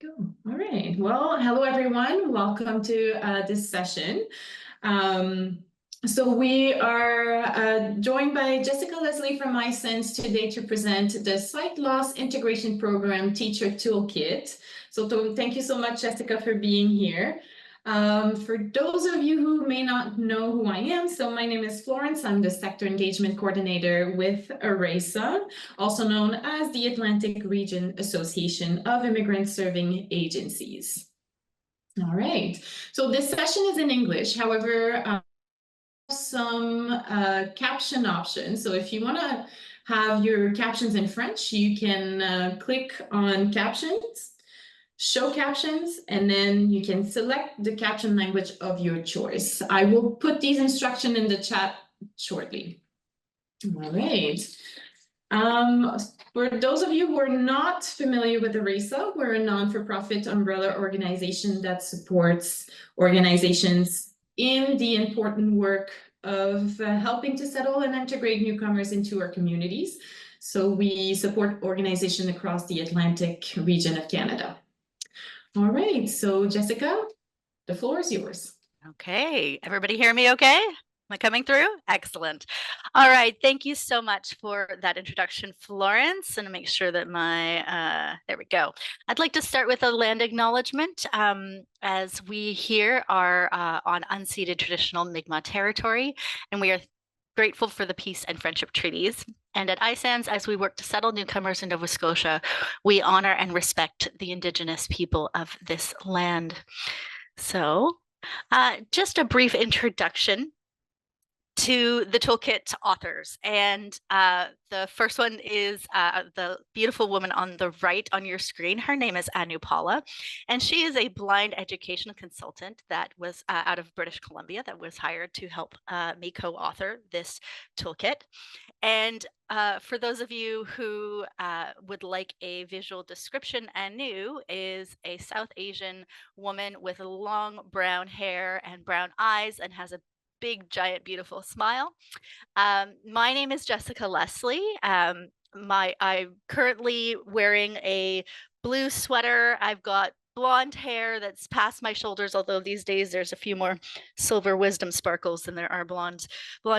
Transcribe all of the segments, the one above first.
Go. All right. Well, hello everyone. Welcome to this session. So we are joined by Jessica Leslie from ISANS today to present the Sight Loss Integration Program Teacher Toolkit. So thank you so much, Jessica, for being here. For those of you who may not know who I am, so my name is Florence. I'm the Sector Engagement Coordinator with ERASA, also known as the Atlantic Region Association of Immigrant Serving Agencies. All right, so this session is in English. However, some caption options. So if you want to have your captions in French, you can click on captions, show captions, and then you can select the caption language of your choice. I will put these instructions in the chat shortly. All right. For those of you who are not familiar with ERASA, we're a non-for-profit umbrella organization that supports organizations in the important work of helping to settle and integrate newcomers into our communities. So we support organizations across the Atlantic region of Canada. All right, so Jessica, the floor is yours. Okay, everybody hear me okay? Am I coming through? Excellent. All right, thank you so much for that introduction, Florence, and make sure that there we go. I'd like to start with a land acknowledgement. As we here are on unceded traditional Mi'kmaq territory, and we are grateful for the peace and friendship treaties. And at ISANS, as we work to settle newcomers in Nova Scotia, we honor and respect the Indigenous people of this land. So, just a brief introduction to the Toolkit authors. And the first one is the beautiful woman on the right on your screen. Her name is Anu Paula, and she is a blind education consultant that was out of British Columbia that was hired to help me co-author this toolkit. And for those of you who would like a visual description, Anu is a South Asian woman with long brown hair and brown eyes and has a big, giant, beautiful smile. My name is Jessica Leslie. I'm currently wearing a blue sweater. I've got blonde hair that's past my shoulders, although these days there's a few more silver wisdom sparkles than there are blonde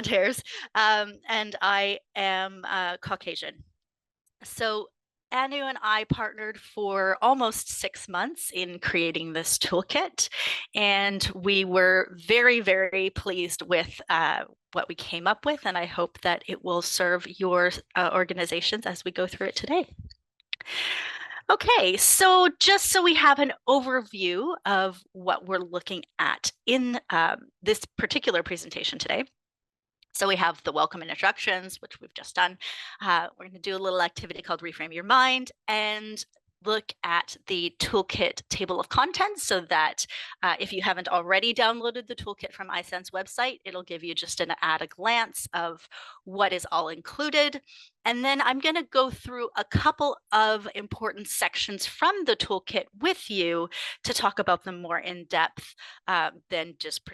hairs. And I am Caucasian. So Anu and I partnered for almost 6 months in creating this toolkit, and we were very, very pleased with what we came up with, and I hope that it will serve your organizations as we go through it today. Okay, so just so we have an overview of what we're looking at in this particular presentation today. So we have the welcome and introductions, which we've just done. We're going to do a little activity called Reframe Your Mind and look at the toolkit table of contents so that if you haven't already downloaded the toolkit from ISANS website, it'll give you just at a glance of what is all included. And then I'm going to go through a couple of important sections from the toolkit with you to talk about them more in depth than just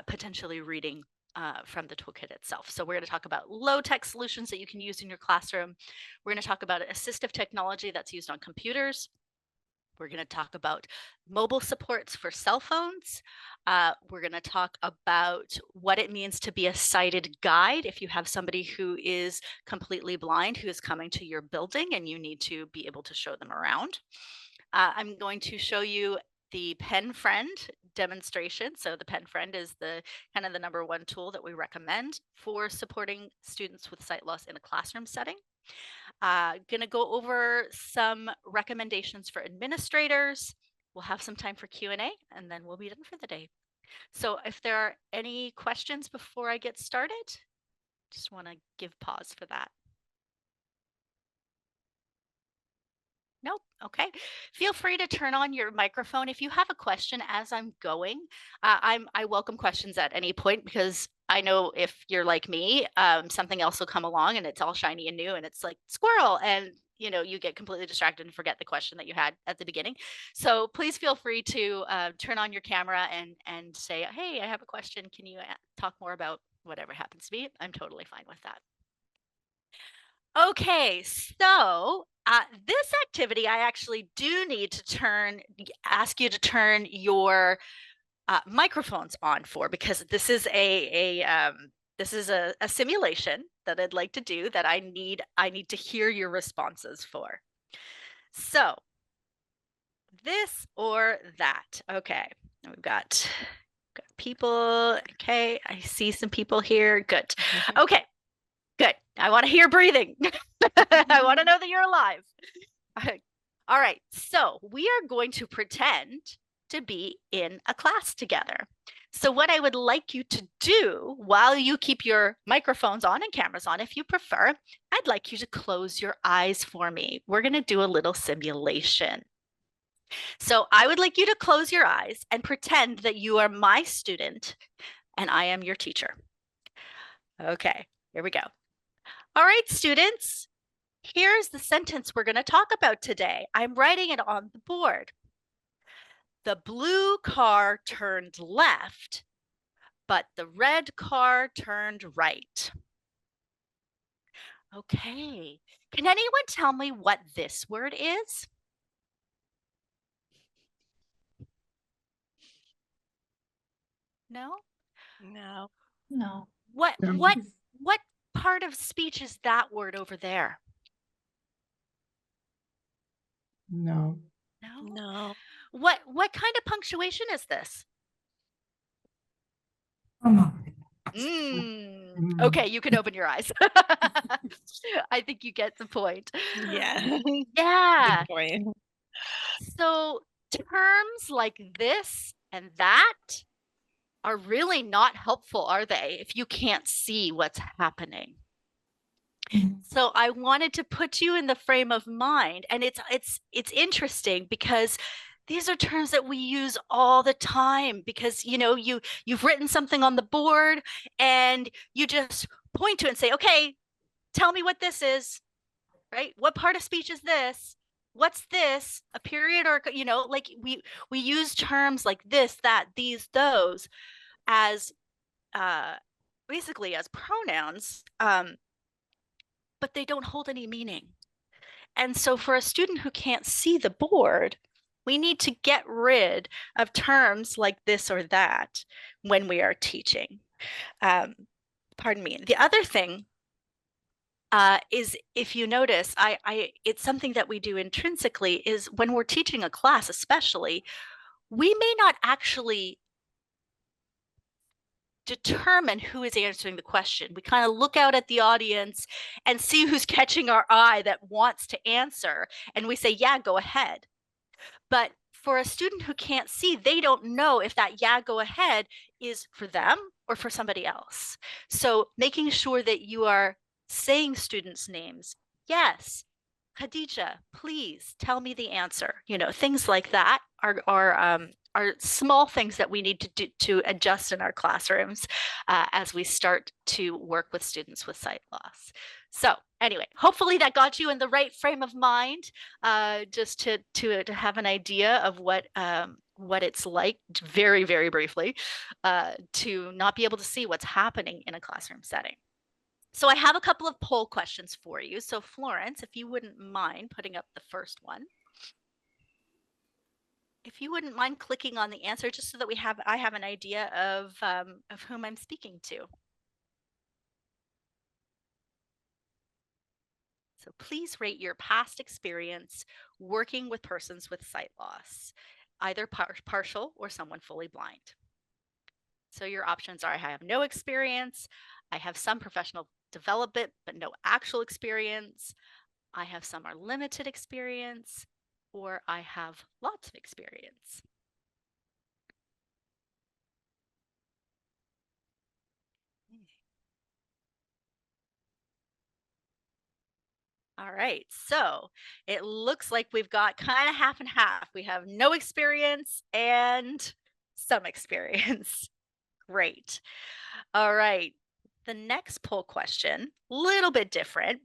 potentially reading from the toolkit itself. So we're going to talk about low-tech solutions that you can use in your classroom. We're going to talk about assistive technology that's used on computers. We're going to talk about mobile supports for cell phones. We're going to talk about what it means to be a sighted guide if you have somebody who is completely blind who is coming to your building and you need to be able to show them around. I'm going to show you the Pen Friend demonstration. So the Pen Friend is the kind of the #1 tool that we recommend for supporting students with sight loss in a classroom setting. Going to go over some recommendations for administrators. We'll have some time for Q&A, and then we'll be done for the day. So if there are any questions before I get started, just want to give pause for that. Nope. Okay. Feel free to turn on your microphone if you have a question as I'm going. I welcome questions at any point because I know if you're like me, something else will come along and it's all shiny and new and it's like squirrel and you get completely distracted and forget the question that you had at the beginning. So please feel free to turn on your camera and say, hey, I have a question. Can you talk more about whatever happens to be? I'm totally fine with that. Okay, so this activity, I actually do need to ask you to turn your microphones on for, because this is a simulation that I'd like to do that I need to hear your responses for. So this or that. Okay, we've got people. Okay, I see some people here. Good. Okay, good. I want to hear breathing. I want to know that you're alive. All right, so we are going to pretend to be in a class together. So what I would like you to do while you keep your microphones on and cameras on, if you prefer, I'd like you to close your eyes for me. We're going to do a little simulation. So I would like you to close your eyes and pretend that you are my student and I am your teacher. Okay, here we go. All right, students, here's the sentence we're going to talk about today. I'm writing it on the board. The blue car turned left, but the red car turned right. Okay, can anyone tell me what this word is? No? No. No. What part of speech is that word over there? No. No? No. What kind of punctuation is this? Okay, you can open your eyes. I think you get the point. Yeah. Yeah. Good point. So terms like this and that are really not helpful, are they, if you can't see what's happening? So I wanted to put you in the frame of mind, and it's interesting because these are terms that we use all the time, because you've written something on the board and you just point to it and say, okay, tell me what this is, right? What part of speech is this? What's this? A period, or like we use terms like this, that, these, those as basically as pronouns, but they don't hold any meaning. And so for a student who can't see the board, we need to get rid of terms like this or that when we are teaching. Pardon me. The other thing is, if you notice, it's something that we do intrinsically, is when we're teaching a class especially, we may not actually determine who is answering the question. We kind of look out at the audience and see who's catching our eye that wants to answer, and we say, yeah, go ahead. But for a student who can't see, they don't know if that yeah, go ahead is for them or for somebody else. So making sure that you are saying students' names. Yes, Khadija, please tell me the answer. Things like that are small things that we need to do to adjust in our classrooms as we start to work with students with sight loss. So anyway, hopefully that got you in the right frame of mind, just to have an idea of what it's like, very, very briefly, to not be able to see what's happening in a classroom setting. So I have a couple of poll questions for you. So Florence, if you wouldn't mind putting up the first one. If you wouldn't mind clicking on the answer, just so that I have an idea of whom I'm speaking to. So please rate your past experience working with persons with sight loss, either partial or someone fully blind. So your options are: I have no experience, I have some professional development, but no actual experience, I have some or limited experience, or I have lots of experience. All right, so it looks like we've got kind of half and half. We have no experience and some experience. Great. All right, the next poll question, a little bit different.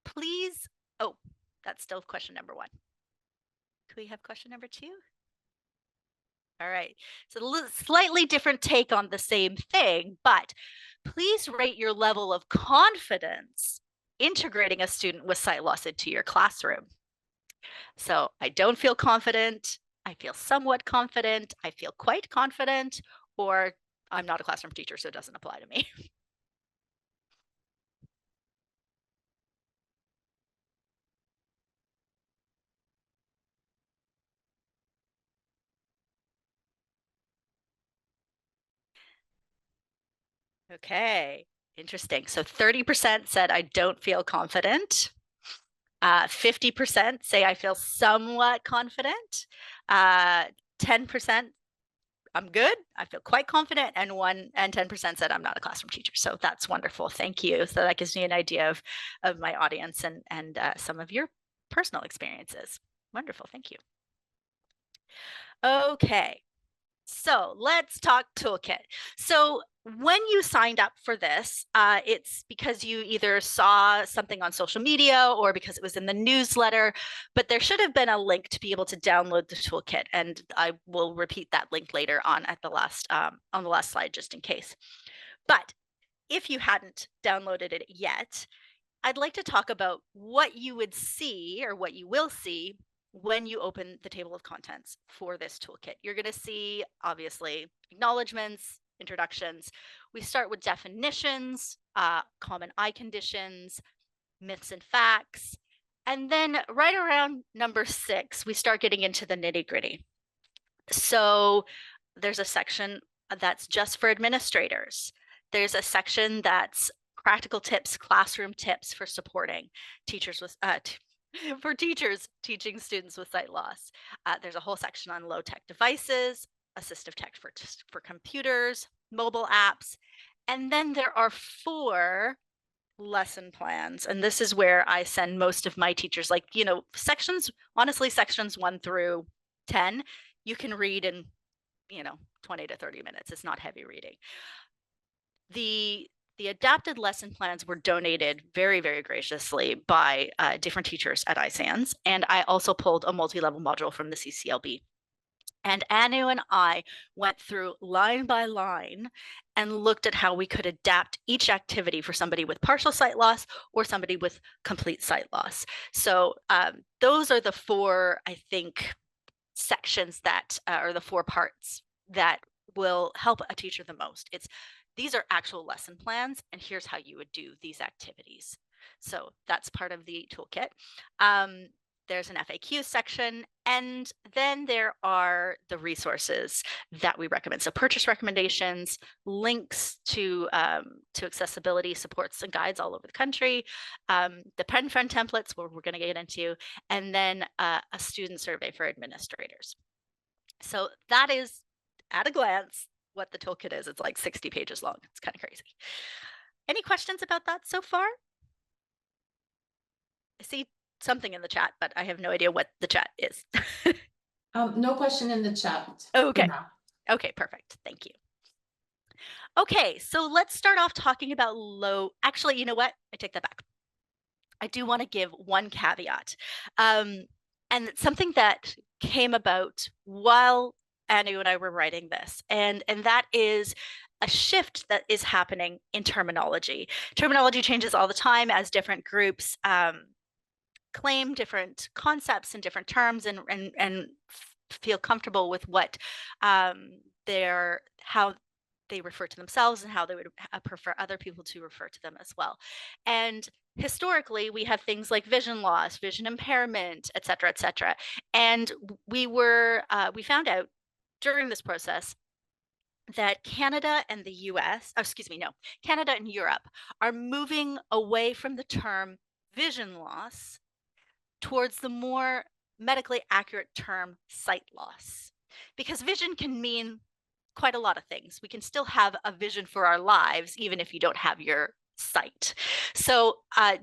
Please, oh, that's still question number 1. Could we have question number 2? All right, so a slightly different take on the same thing, but please rate your level of confidence integrating a student with sight loss into your classroom. So I don't feel confident, I feel somewhat confident, I feel quite confident, or I'm not a classroom teacher, so it doesn't apply to me. Okay, interesting. So 30% said I don't feel confident. 50% say I feel somewhat confident. 10% I'm good, I feel quite confident, and 10% said I'm not a classroom teacher. So that's wonderful. Thank you. So that gives me an idea of my audience and some of your personal experiences. Wonderful. Thank you. Okay. So let's talk Toolkit. So when you signed up for this, it's because you either saw something on social media or because it was in the newsletter, but there should have been a link to be able to download the Toolkit. And I will repeat that link later on at the last on the last slide, just in case. But if you hadn't downloaded it yet, I'd like to talk about what you would see or what you will see when you open the table of contents for this toolkit. You're going to see, obviously, acknowledgements, introductions. We start with definitions, common eye conditions, myths and facts. And then right around number 6, we start getting into the nitty-gritty. So there's a section that's just for administrators. There's a section that's practical tips, classroom tips for supporting teachers with for teachers teaching students with sight loss. There's a whole section on low-tech devices, assistive tech for computers, mobile apps, and then there are 4 lesson plans, and this is where I send most of my teachers. Like, you know, sections, honestly, sections 1 through 10, you can read in, you know, 20 to 30 minutes. It's not heavy reading. The adapted lesson plans were donated very, very graciously by different teachers at ISANS, and I also pulled a multi-level module from the CCLB. And Anu and I went through line by line and looked at how we could adapt each activity for somebody with partial sight loss or somebody with complete sight loss. So those are the 4, I think, sections that are the 4 parts that will help a teacher the most. These are actual lesson plans, and here's how you would do these activities. So that's part of the toolkit. There's an FAQ section, and then there are the resources that we recommend. So purchase recommendations, links to accessibility supports and guides all over the country, the Pen Friend templates, where we're going to get into, and then a student survey for administrators. So that is, at a glance, what the toolkit is. It's like 60 pages long. It's kind of crazy. Any questions about that so far? I see something in the chat, but I have no idea what the chat is. No question in the chat. Okay. Yeah. Okay, perfect. Thank you. Okay, so let's start off talking about actually, you know what? I take that back. I do want to give one caveat. And it's something that came about while Anu and I were writing this, and that is a shift that is happening in terminology. Terminology changes all the time as different groups claim different concepts and different terms and feel comfortable with what how they refer to themselves and how they would prefer other people to refer to them as well. And historically, we have things like vision loss, vision impairment, et cetera, et cetera. And we found out during this process that Canada and the US, Canada and Europe are moving away from the term vision loss towards the more medically accurate term sight loss. Because vision can mean quite a lot of things. We can still have a vision for our lives, even if you don't have your sight. So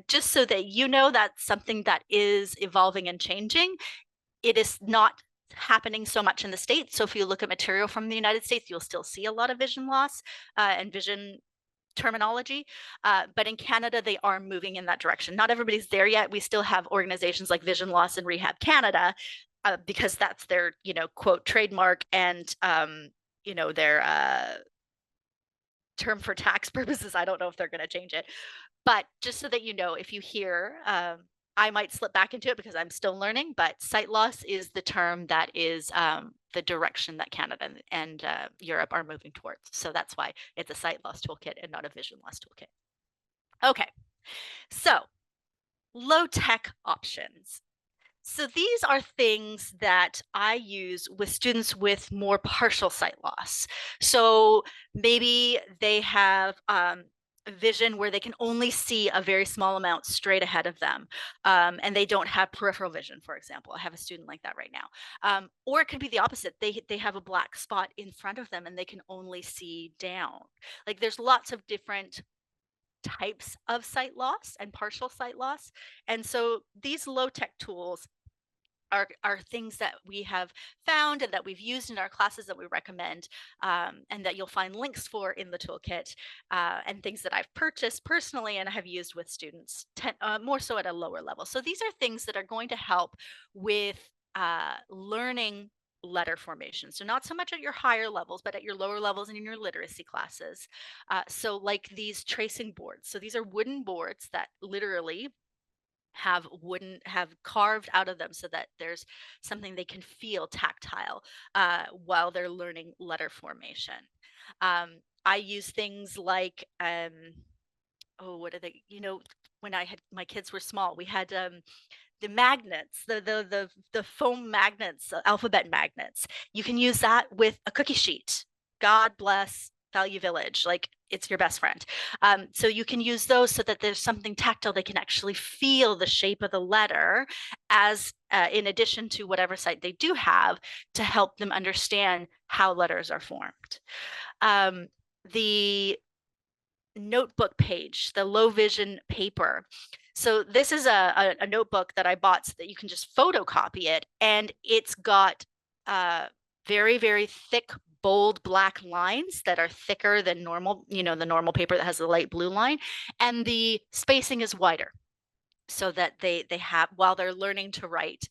just so that you know, that's something that is evolving and changing. It is not happening so much in the States. So if you look at material from the United States, you'll still see a lot of vision loss and vision terminology, but in Canada, they are moving in that direction. Not everybody's there yet. We still have organizations like Vision Loss and Rehab Canada, because that's their, quote, trademark and, their term for tax purposes. I don't know if they're going to change it. But just so that you know, if you hear, I might slip back into it because I'm still learning, but sight loss is the term that is the direction that Canada and Europe are moving towards. So that's why it's a sight loss toolkit and not a vision loss toolkit. Okay, so low tech options. So these are things that I use with students with more partial sight loss. So maybe they have vision where they can only see a very small amount straight ahead of them, and they don't have peripheral vision, for example. I have a student like that right now. Or it could be the opposite. They have a black spot in front of them and they can only see down. Like there's lots of different types of sight loss and partial sight loss. And so these low tech tools are things that we have found and that we've used in our classes that we recommend, and that you'll find links for in the toolkit, and things that I've purchased personally and have used with students, more so at a lower level. So these are things that are going to help with learning letter formation. So not so much at your higher levels, but at your lower levels and in your literacy classes. So like these tracing boards. So these are wooden boards that literally have carved out of them so that there's something they can feel tactile while they're learning letter formation. I use things like what are they, when my kids were small, we had the magnets, the foam magnets, alphabet magnets. You can use that with a cookie sheet. God bless Value Village, like it's your best friend. So you can use those so that there's something tactile. They can actually feel the shape of the letter as in addition to whatever sight they do have to help them understand how letters are formed. The notebook page, the low vision paper. So this is a notebook that I bought so that you can just photocopy it, and it's got very, very thick, bold black lines that are thicker than normal, the normal paper that has the light blue line, and the spacing is wider so that they have, while they're learning to write,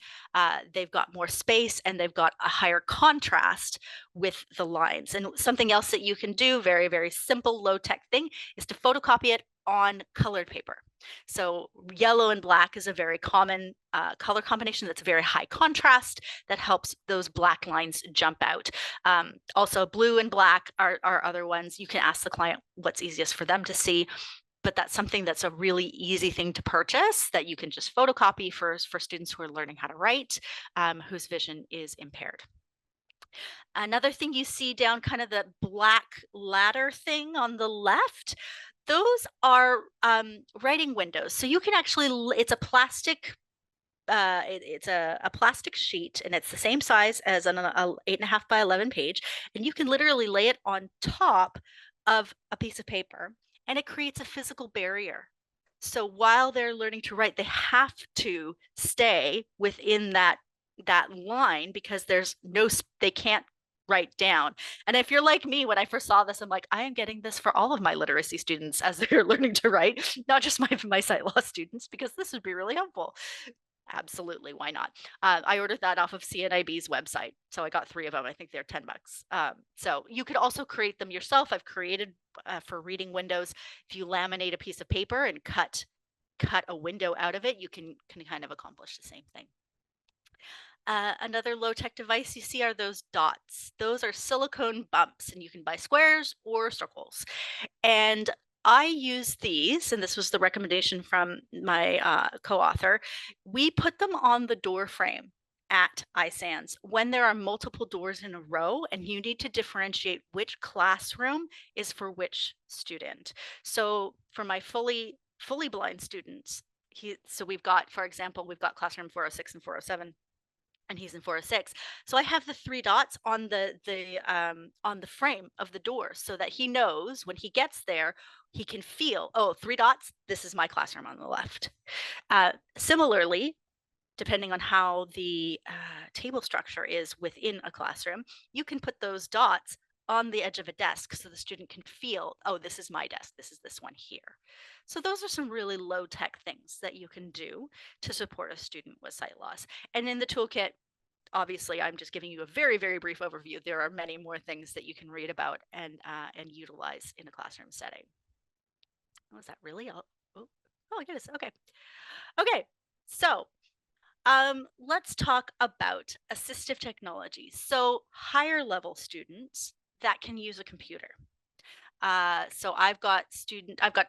they've got more space and they've got a higher contrast with the lines. And something else that you can do, very, very simple, low-tech thing, is to photocopy it on colored paper. So yellow and black is a very common color combination that's very high contrast that helps those black lines jump out. Also, blue and black are other ones. You can ask the client what's easiest for them to see, but that's something that's a really easy thing to purchase that you can just photocopy for students who are learning how to write, whose vision is impaired. Another thing you see down kind of the black ladder thing on the left, those are writing windows. So you can actually, it's a plastic, it's a plastic sheet, and it's the same size as an 8.5 by 11 page, and you can literally lay it on top of a piece of paper, and it creates a physical barrier. So while they're learning to write, they have to stay within that line because they can't write down. And if you're like me, when I first saw this, I'm like, I am getting this for all of my literacy students as they're learning to write, not just my sight loss students, because this would be really helpful. Absolutely, why not? I ordered that off of CNIB's website, so I got 3 of them. I think they're $10. So you could also create them yourself. I've created for reading windows. If you laminate a piece of paper and cut a window out of it, you can kind of accomplish the same thing. Another low-tech device you see are those dots. Those are silicone bumps, and you can buy squares or circles. And I use these, and this was the recommendation from my co-author. We put them on the door frame at ISANS when there are multiple doors in a row and you need to differentiate which classroom is for which student. So for my fully blind students, so we've got, for example, we've got classroom 406 and 407. And he's in 406. So I have the 3 dots on the frame of the door so that he knows when he gets there, he can feel, oh, 3 dots, this is my classroom on the left. Similarly, depending on how the table structure is within a classroom, you can put those dots on the edge of a desk so the student can feel, oh, this is my desk, this is this one here. So those are some really low-tech things that you can do to support a student with sight loss. And in the toolkit, obviously, I'm just giving you a very, very brief overview. There are many more things that you can read about and utilize in a classroom setting. Was that really all? Oh, Oh my goodness. Okay. Okay. So let's talk about assistive technology. So higher level students that can use a computer. So I've got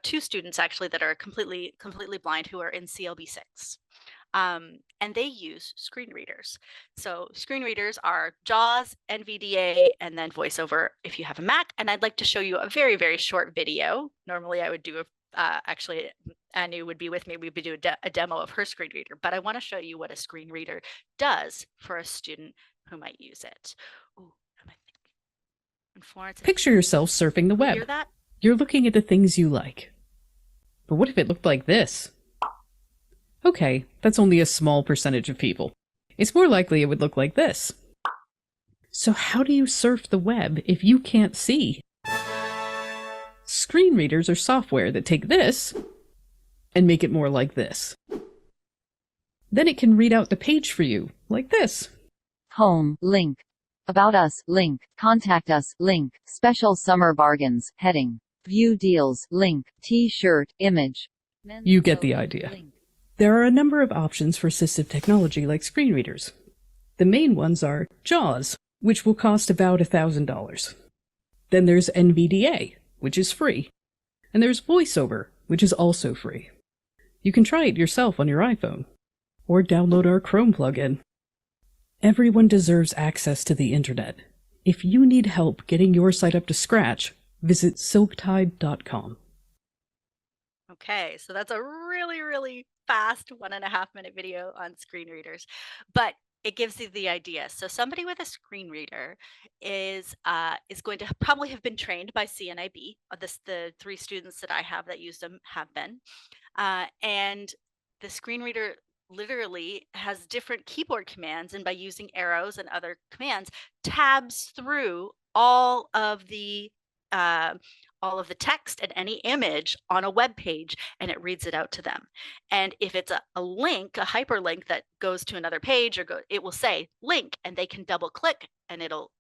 two students actually that are completely blind who are in CLB 6. And they use screen readers. So screen readers are JAWS, NVDA, and then VoiceOver if you have a Mac. And I'd like to show you a very, very short video. Normally I would do actually, Anu would be with me. We would do a demo of her screen reader, but I want to show you what a screen reader does for a student who might use it. Ooh, I think. And Florence, Picture yourself surfing the web. hear that? You're looking at the things you like. But what if it looked like this? Okay, that's only a small percentage of people. It's more likely it would look like this. So how do you surf the web if you can't see? Screen readers are software that take this and make it more like this. Then it can read out the page for you, like this. Home, link. About us, link. Contact us, link. Special summer bargains, heading. View deals, link. T-shirt, image. You get the idea. Link. There are a number of options for assistive technology like screen readers. The main ones are JAWS, which will cost about $1,000. Then there's NVDA, which is free. And there's VoiceOver, which is also free. You can try it yourself on your iPhone, or download our Chrome plugin. Everyone deserves access to the internet. If you need help getting your site up to scratch, visit silktide.com. Okay, so that's a really, really fast 1.5-minute video on screen readers, but it gives you the idea. So somebody with a screen reader is going to probably have been trained by CNIB. The 3 students that I have that use them have been, and the screen reader literally has different keyboard commands, and by using arrows and other commands, tabs through all of the text and any image on a web page, and it reads it out to them. And if it's a link, a hyperlink that goes to another page, it will say link, and they can double click, and it'll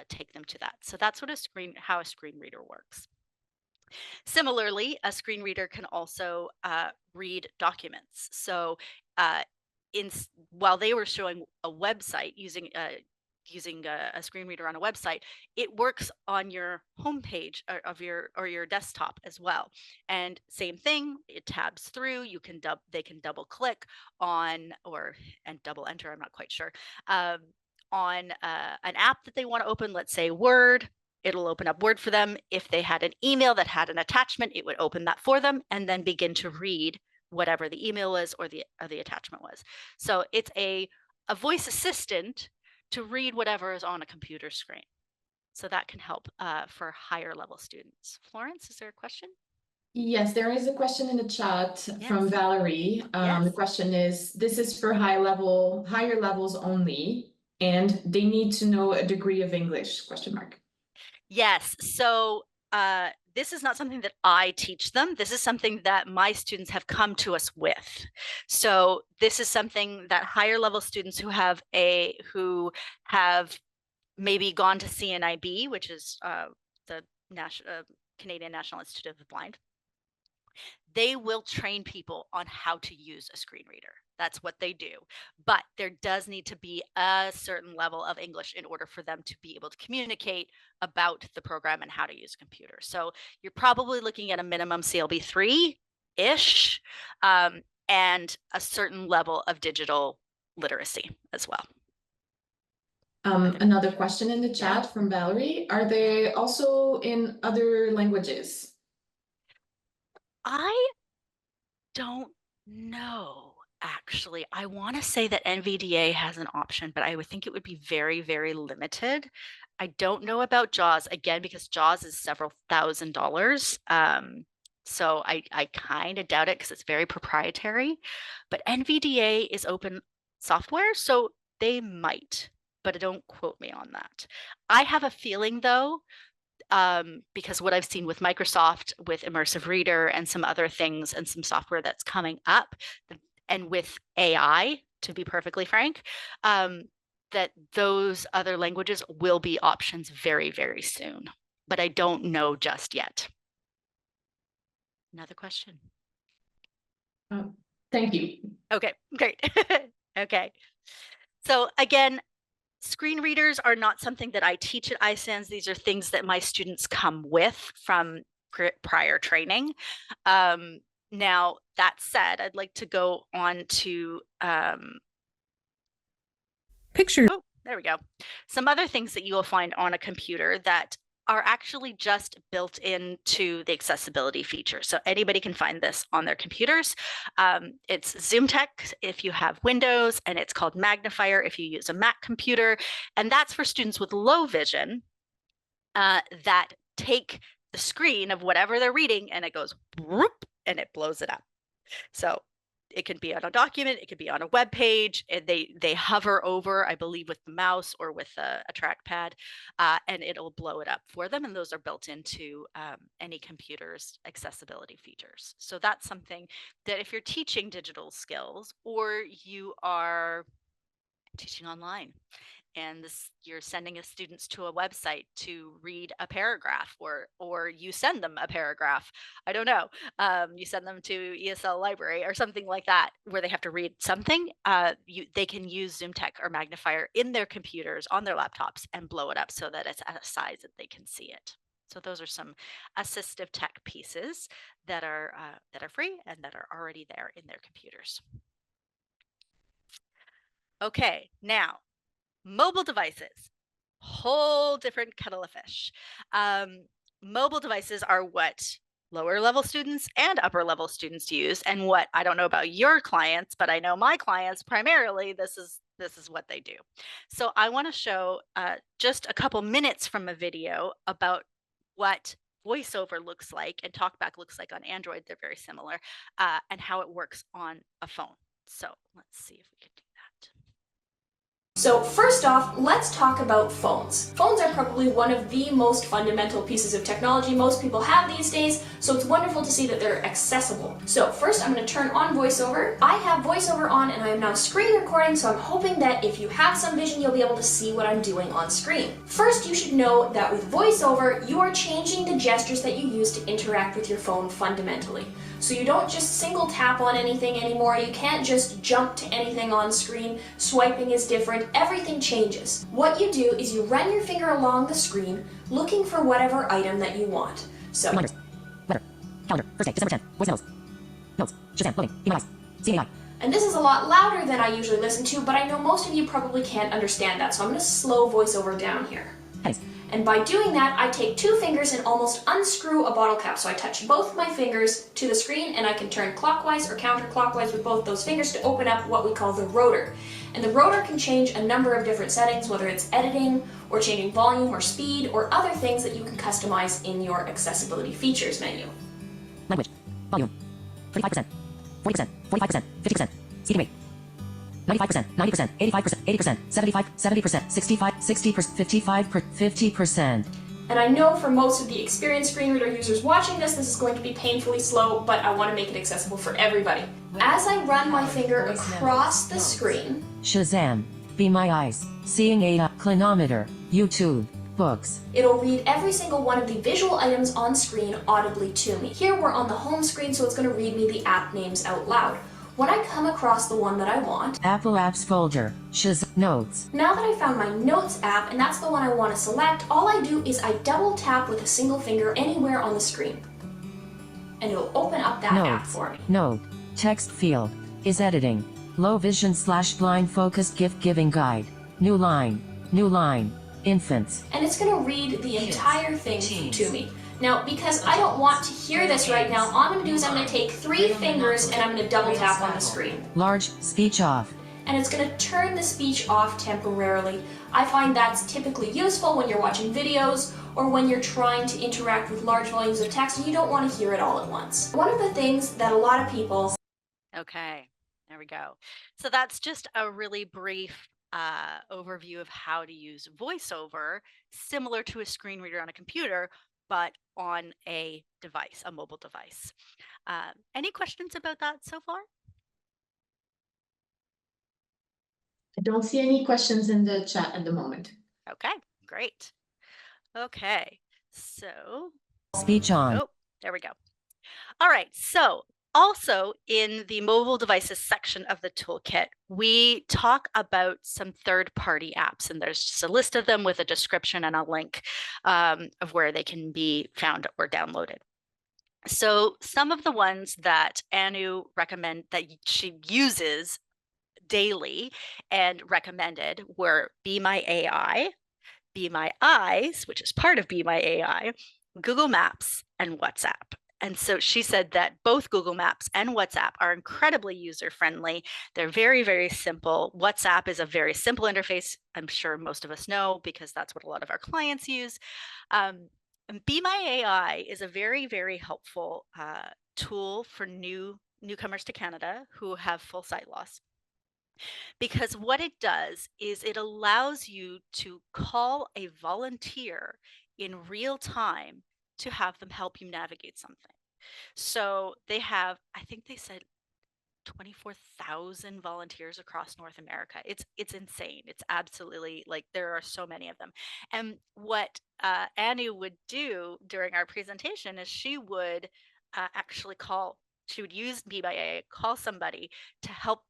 take them to that. So that's what how a screen reader works. Similarly, a screen reader can also read documents. So while they were showing a website using a screen reader on a website, it works on your homepage of your desktop as well. And same thing, it tabs through. They can double click on and double enter. I'm not quite sure on an app that they want to open. Let's say Word. It'll open up Word for them. If they had an email that had an attachment, it would open that for them and then begin to read whatever the email was or the attachment was. So it's a voice assistant to read whatever is on a computer screen. So that can help for higher level students. Florence, is there a question? Yes, there is a question in the chat from Yes. Valerie. The Yes. question is, this is for higher levels only, and they need to know a degree of English, question mark. Yes. So this is not something that I teach them. This is something that my students have come to us with. So this is something that higher level students who have maybe gone to CNIB, which is the Canadian National Institute of the Blind. They will train people on how to use a screen reader. That's what they do. But there does need to be a certain level of English in order for them to be able to communicate about the program and how to use a computer. So you're probably looking at a minimum CLB 3-ish and a certain level of digital literacy as well. Another question in the chat from Valerie. Are they also in other languages? I don't know. Actually, I want to say that NVDA has an option, but I would think it would be very, very limited. I don't know about JAWS, again, because JAWS is several $1,000s. So I kind of doubt it because it's very proprietary. But NVDA is open software, so they might, but don't quote me on that. I have a feeling, though, because what I've seen with Microsoft, with Immersive Reader and some other things and some software that's coming up, and with AI, to be perfectly frank, that those other languages will be options very, very soon. But I don't know just yet. Another question. Thank you. Okay, great. Okay. So again, screen readers are not something that I teach at ISANS. These are things that my students come with from prior training. Now, that said, I'd like to go on to Picture. oh, there we go. Some other things that you will find on a computer that are actually just built into the accessibility feature. So anybody can find this on their computers. It's ZoomText if you have Windows, and it's called Magnifier if you use a Mac computer. And that's for students with low vision that take the screen of whatever they're reading and it goes whoop, and it blows it up. So it can be on a document, it could be on a web page, and they hover over, I believe, with the mouse or with a trackpad, and it'll blow it up for them. And those are built into any computer's accessibility features. So that's something that if you're teaching digital skills or you are teaching online, and you're sending students to a website to read a paragraph, or you send them a paragraph, I don't know, you send them to ESL library or something like that, where they have to read something, they can use ZoomText or Magnifier in their computers on their laptops and blow it up so that it's at a size that they can see it. So those are some assistive tech pieces that are free and that are already there in their computers. Okay, now, mobile devices, whole different kettle of fish. Mobile devices are what lower level students and upper level students use, and what, I don't know about your clients, but I know my clients primarily, this is what they do. So I want to show just a couple minutes from a video about what VoiceOver looks like and TalkBack looks like on Android. They're very similar, and how it works on a phone. So let's see if we can do that. So first off, let's talk about phones. Phones are probably one of the most fundamental pieces of technology most people have these days, so it's wonderful to see that they're accessible. So first I'm going to turn on VoiceOver. I have VoiceOver on and I am now screen recording, so I'm hoping that if you have some vision, you'll be able to see what I'm doing on screen. First, you should know that with VoiceOver, you are changing the gestures that you use to interact with your phone fundamentally. So you don't just single tap on anything anymore, you can't just jump to anything on screen, swiping is different, everything changes. What you do is you run your finger along the screen, looking for whatever item that you want. So, reminders, weather, calendar, first day, December 10th, voice notes, Shazam, loading, email, CAI. And this is a lot louder than I usually listen to, but I know most of you probably can't understand that, so I'm going to slow VoiceOver down here. Headings. And by doing that, I take two fingers and almost unscrew a bottle cap. So I touch both my fingers to the screen and I can turn clockwise or counterclockwise with both those fingers to open up what we call the rotor. And the rotor can change a number of different settings, whether it's editing or changing volume or speed or other things that you can customize in your accessibility features menu. Language, volume, 35%, 40%, 45%, 50%, speaking rate, 95%, 90%, 85%, 80%, 75%, 70%, 65%, 60%, 55%, 50%. And I know for most of the experienced screen reader users watching this is going to be painfully slow, but I want to make it accessible for everybody. As I run my finger across the screen, Shazam, Be My Eyes, Seeing a Clinometer, YouTube, Books. It'll read every single one of the visual items on screen audibly to me. Here we're on the home screen, so it's going to read me the app names out loud. When I come across the one that I want, Apple Apps folder, Shazam, Notes. Now that I found my Notes app, and that's the one I want to select, all I do is I double tap with a single finger anywhere on the screen. And it'll open up that app for me. Note, text field, is editing, low vision / blind focused gift giving guide, new line, infants. And it's going to read the entire thing to me. Now, because I don't want to hear this right now, all I'm going to do is I'm going to take 3 fingers and I'm going to double tap on the screen. Large, speech off. And it's going to turn the speech off temporarily. I find that's typically useful when you're watching videos or when you're trying to interact with large volumes of text and you don't want to hear it all at once. One of the things that a lot of people... Okay, there we go. So that's just a really brief overview of how to use VoiceOver, similar to a screen reader on a computer, but on a device, a mobile device. Any questions about that so far? I don't see any questions in the chat at the moment. Okay, great. Okay, so. Speech on. Oh, there we go. All right, so Also, in the mobile devices section of the toolkit, we talk about some third-party apps, and there's just a list of them with a description and a link of where they can be found or downloaded. So some of the ones that Anu recommend that she uses daily and recommended were Be My AI, Be My Eyes, which is part of Be My AI, Google Maps, and WhatsApp. And so she said that both Google Maps and WhatsApp are incredibly user-friendly. They're very, very simple. WhatsApp is a very simple interface. I'm sure most of us know because that's what a lot of our clients use. And Be My AI is a very, very helpful tool for newcomers to Canada who have full sight loss. Because what it does is it allows you to call a volunteer in real time to have them help you navigate something. So they have, I think they said 24,000 volunteers across North America. It's insane. It's absolutely, like, there are so many of them. And what Anu would do during our presentation is she would actually she would use Be My AI, call somebody to help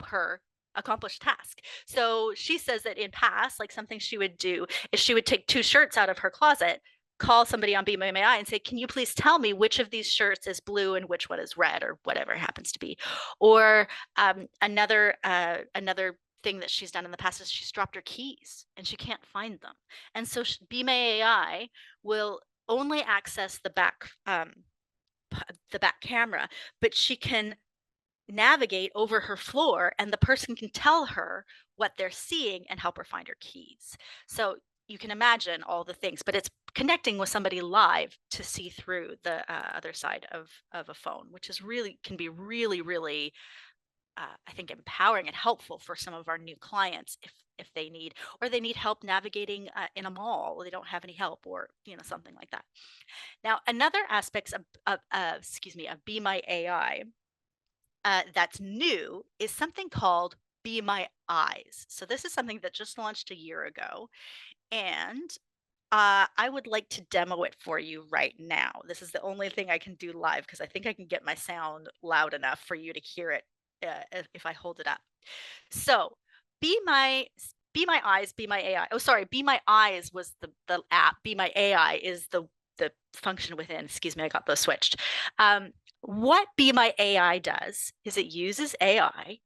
her accomplish a task. So she says that in past, like, something she would do is she would take 2 shirts out of her closet, call somebody on Be My AI and say, can you please tell me which of these shirts is blue and which one is red, or whatever it happens to be. Or another thing that she's done in the past is she's dropped her keys and she can't find them. And so Be My AI will only access the back camera, but she can navigate over her floor and the person can tell her what they're seeing and help her find her keys. So you can imagine all the things, but it's connecting with somebody live to see through the other side of a phone, which is can be really, really, I think, empowering and helpful for some of our new clients if they need help navigating in a mall, they don't have any help, or something like that. Now, another aspect of Be My AI that's new is something called Be My Eyes. So this is something that just launched a year ago, and I would like to demo it for you right now. This is the only thing I can do live because I think I can get my sound loud enough for you to hear it if I hold it up. So Be My Eyes, Be My AI. Oh, sorry, Be My Eyes was the app. Be My AI is the function within. Excuse me, I got those switched. What Be My AI does is it uses AI,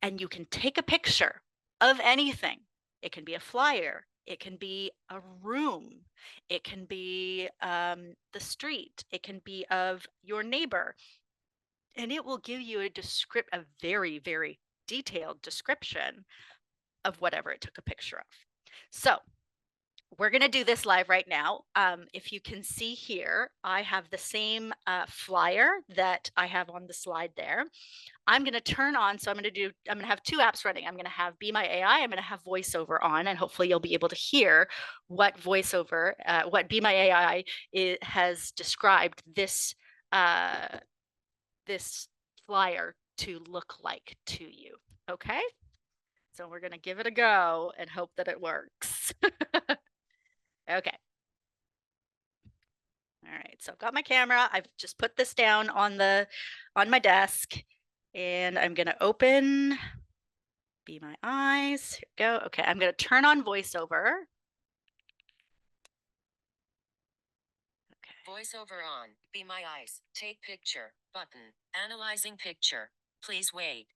and you can take a picture of anything. It can be a flyer, it can be a room, it can be the street, it can be of your neighbor, and it will give you a very, very detailed description of whatever it took a picture of. So we're going to do this live right now. If you can see here, I have the same flyer that I have on the slide there. I'm going to turn on, so I'm going to have 2 apps running. I'm going to have Be My AI, I'm going to have VoiceOver on, and hopefully you'll be able to hear what VoiceOver, what Be My AI has described this flyer to look like to you. Okay? So we're going to give it a go and hope that it works. Okay. All right, so I've got my camera. I've just put this down on my desk, and I'm gonna open Be My Eyes. Here we go. Okay, I'm gonna turn on VoiceOver. Okay. VoiceOver on. Be My Eyes. Take picture. Button. Analyzing picture. Please wait.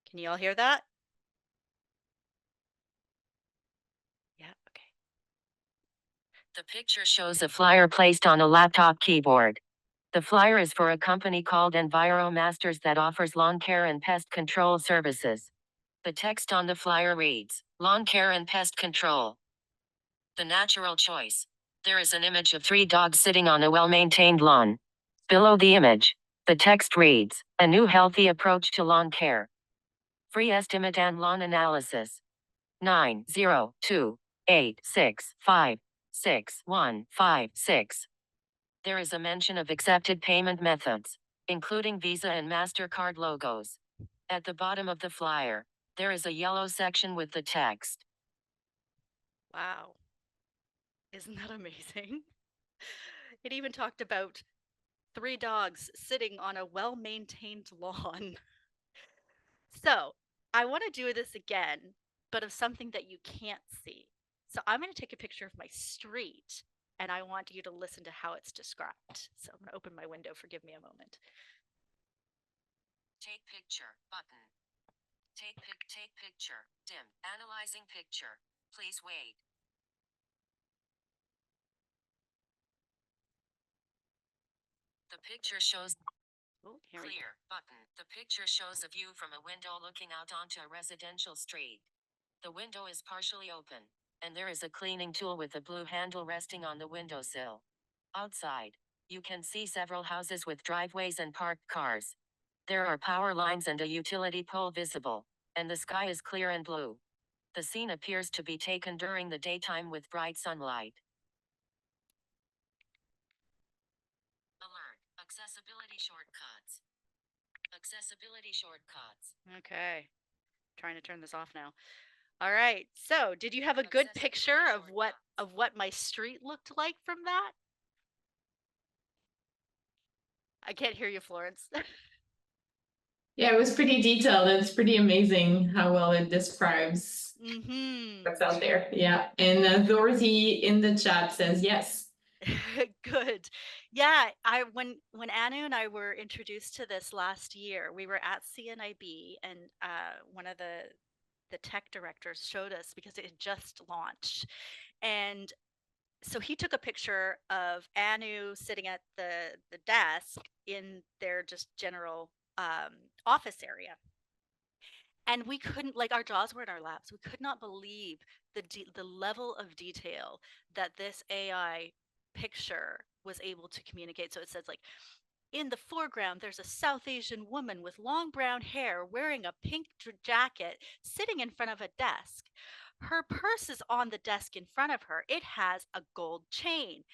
Can you all hear that? Yeah, okay. The picture shows a flyer placed on a laptop keyboard. The flyer is for a company called EnviroMasters that offers lawn care and pest control services. The text on the flyer reads, Lawn Care and Pest Control. The natural choice. There is an image of 3 dogs sitting on a well-maintained lawn. Below the image, the text reads, A new healthy approach to lawn care. Free estimate and lawn analysis. 902-865-6156. There is a mention of accepted payment methods, including Visa and MasterCard logos. At the bottom of the flyer, there is a yellow section with the text. Wow. Isn't that amazing? It even talked about 3 dogs sitting on a well-maintained lawn. So I want to do this again, but of something that you can't see. So I'm going to take a picture of my street, and I want you to listen to how it's described. So I'm going to open my window. Forgive me a moment. Take picture button. Take picture. Dim. Analyzing picture. Please wait. The picture shows Oh, here we go. clear button. The picture shows a view from a window looking out onto a residential street. The window is partially open, and there is a cleaning tool with a blue handle resting on the windowsill. Outside, you can see several houses with driveways and parked cars. There are power lines and a utility pole visible, and the sky is clear and blue. The scene appears to be taken during the daytime with bright sunlight. Alert. Accessibility shortcuts. Accessibility shortcuts. Okay. Trying to turn this off now. All right. So, did you have a good picture of what my street looked like from that? I can't hear you, Florence. Yeah, it was pretty detailed. It's pretty amazing how well it describes what's out there. Yeah, and Dorothy in the chat says yes. Good. Yeah, when Anu and I were introduced to this last year, we were at CNIB, and one of the tech directors showed us because it had just launched. And so he took a picture of Anu sitting at the desk in their just general office area. And we couldn't, like, our jaws were in our laps. We could not believe the level of detail that this AI picture was able to communicate. So it says, like, in the foreground, there's a South Asian woman with long brown hair wearing a pink jacket sitting in front of a desk. Her purse is on the desk in front of her. It has a gold chain.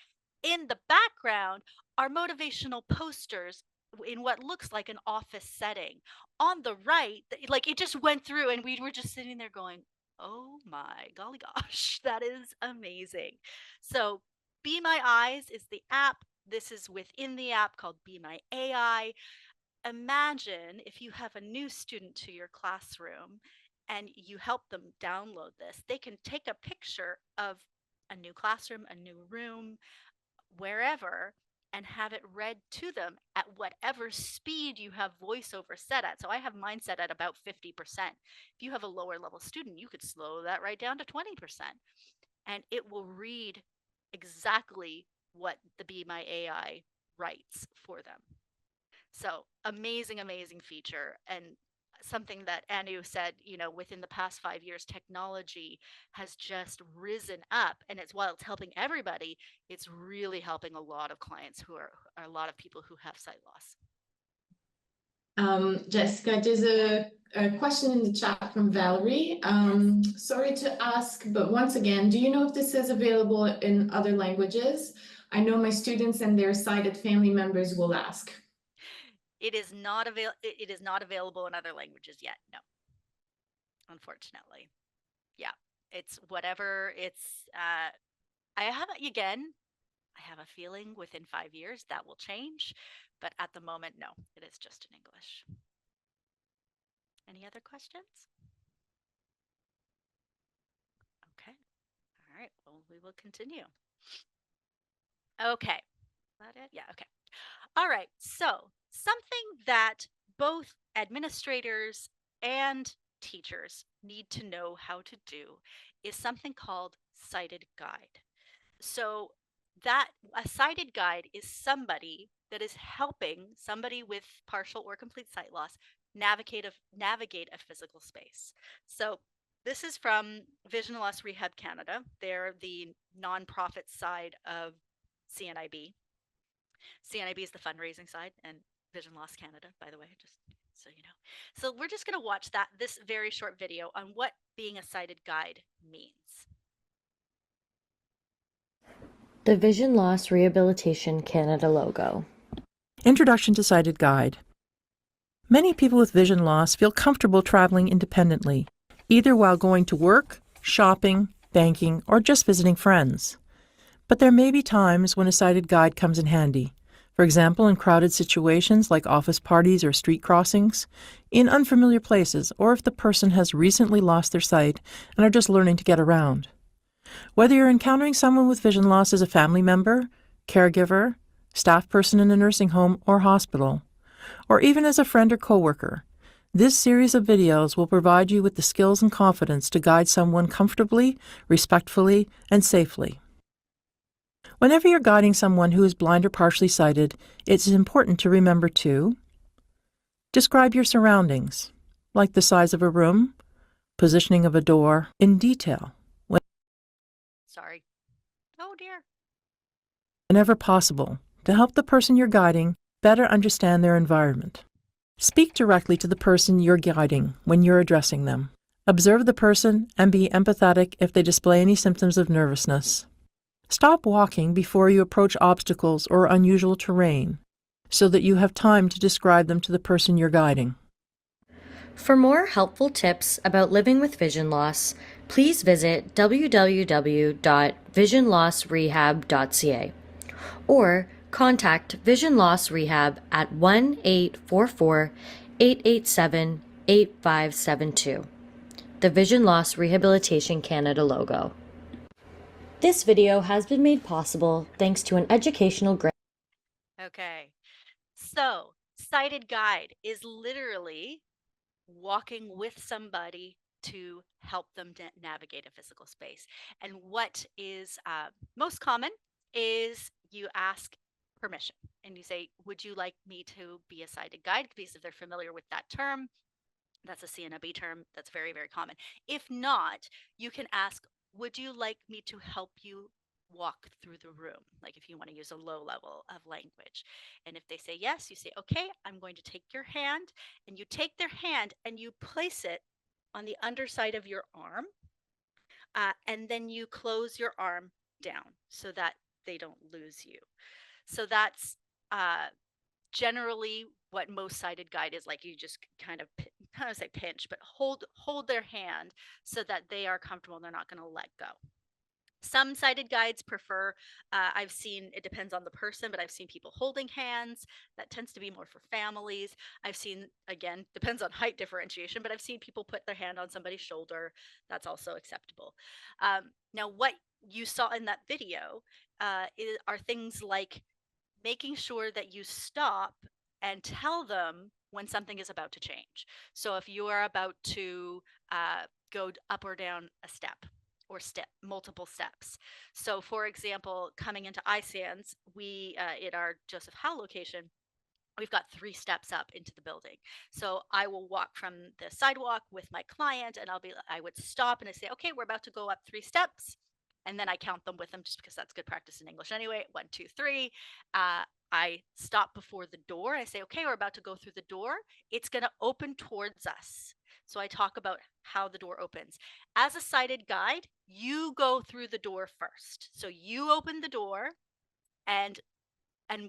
In the background are motivational posters in what looks like an office setting. On the right, like, it just went through, and we were just sitting there going, oh my golly gosh, that is amazing. So Be My Eyes is the app. This is within the app called Be My AI. Imagine if you have a new student to your classroom and you help them download this. They can take a picture of a new classroom, a new room, wherever, and have it read to them at whatever speed you have voiceover set at. So I have mine set at about 50%. If you have a lower level student, you could slow that right down to 20%. And it will read exactly what the Be My AI writes for them. So amazing, amazing feature. And something that Anu said, within the past 5 years, technology has just risen up. And while it's helping everybody, it's really helping a lot of clients who are a lot of people who have sight loss. Jessica, there's a question in the chat from Valerie. Sorry to ask, but once again, do you know if this is available in other languages? I know my students and their sighted family members will ask. It is not available in other languages yet. No, unfortunately. Yeah, it's whatever. I have a feeling within 5 years that will change, but at the moment, no, it is just in English. Any other questions? Okay. All right. Well, we will continue. Okay. Is that it? Yeah. Okay. All right. So something that both administrators and teachers need to know how to do is something called sighted guide. So a sighted guide is somebody that is helping somebody with partial or complete sight loss navigate a physical space. So this is from Vision Loss Rehab Canada. They're the nonprofit side of CNIB. CNIB is the fundraising side, and Vision Loss Canada, by the way, just so you know. So we're just going to watch this very short video on what being a sighted guide means. The Vision Loss Rehabilitation Canada logo. Introduction to Sighted Guide. Many people with vision loss feel comfortable traveling independently, either while going to work, shopping, banking, or just visiting friends. But there may be times when a sighted guide comes in handy. For example, in crowded situations like office parties or street crossings, in unfamiliar places, or if the person has recently lost their sight and are just learning to get around. Whether you're encountering someone with vision loss as a family member, caregiver, staff person in a nursing home or hospital, or even as a friend or coworker, this series of videos will provide you with the skills and confidence to guide someone comfortably, respectfully, and safely. Whenever you're guiding someone who is blind or partially sighted, it's important to remember to describe your surroundings, like the size of a room, positioning of a door, in detail, Sorry. Oh dear. whenever possible, to help the person you're guiding better understand their environment. Speak directly to the person you're guiding when you're addressing them. Observe the person and be empathetic if they display any symptoms of nervousness. Stop walking before you approach obstacles or unusual terrain, so that you have time to describe them to the person you're guiding. For more helpful tips about living with vision loss, please visit www.visionlossrehab.ca or contact Vision Loss Rehab at 1-844-887-8572. The Vision Loss Rehabilitation Canada logo. This video has been made possible thanks to an educational grant. Okay. So, sighted guide is literally walking with somebody to help them navigate a physical space. And what is most common is you ask permission and you say, would you like me to be a sighted guide? Because if they're familiar with that term, that's a C and a B term. That's very, very common. If not, you can ask, would you like me to help you walk through the room? Like if you want to use a low level of language. And if they say yes, you say, okay, I'm going to take your hand. And you take their hand and you place it on the underside of your arm. And then you close your arm down so that they don't lose you. So that's generally what most sighted guide is like. You just kind of, I don't say pinch, but hold their hand so that they are comfortable and they're not going to let go. Some sighted guides prefer, I've seen, it depends on the person, but I've seen people holding hands. That tends to be more for families. I've seen, again, depends on height differentiation, but I've seen people put their hand on somebody's shoulder. That's also acceptable. Now, what you saw in that video are things like making sure that you stop and tell them when something is about to change. So if you are about to go up or down a step or multiple steps. So for example, coming into ISANS, we in our Joseph Howe location, we've got 3 steps up into the building. So I will walk from the sidewalk with my client and I would stop and I say, okay, we're about to go up 3 steps. And then I count them with them just because that's good practice in English anyway. 1, 2, 3. I stop before the door. I say, okay, we're about to go through the door. It's going to open towards us. So I talk about how the door opens. As a sighted guide, you go through the door first. So you open the door and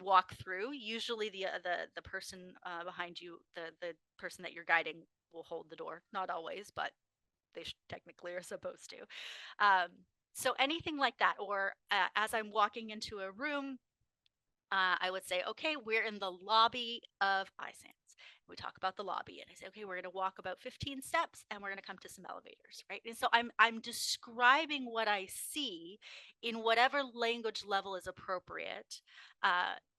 walk through. Usually the person behind you, the person that you're guiding will hold the door. Not always, but they technically are supposed to. So anything like that, or as I'm walking into a room, I would say, okay, we're in the lobby of ISANS. We talk about the lobby and I say, okay, we're going to walk about 15 steps and we're going to come to some elevators, right? And so I'm describing what I see in whatever language level is appropriate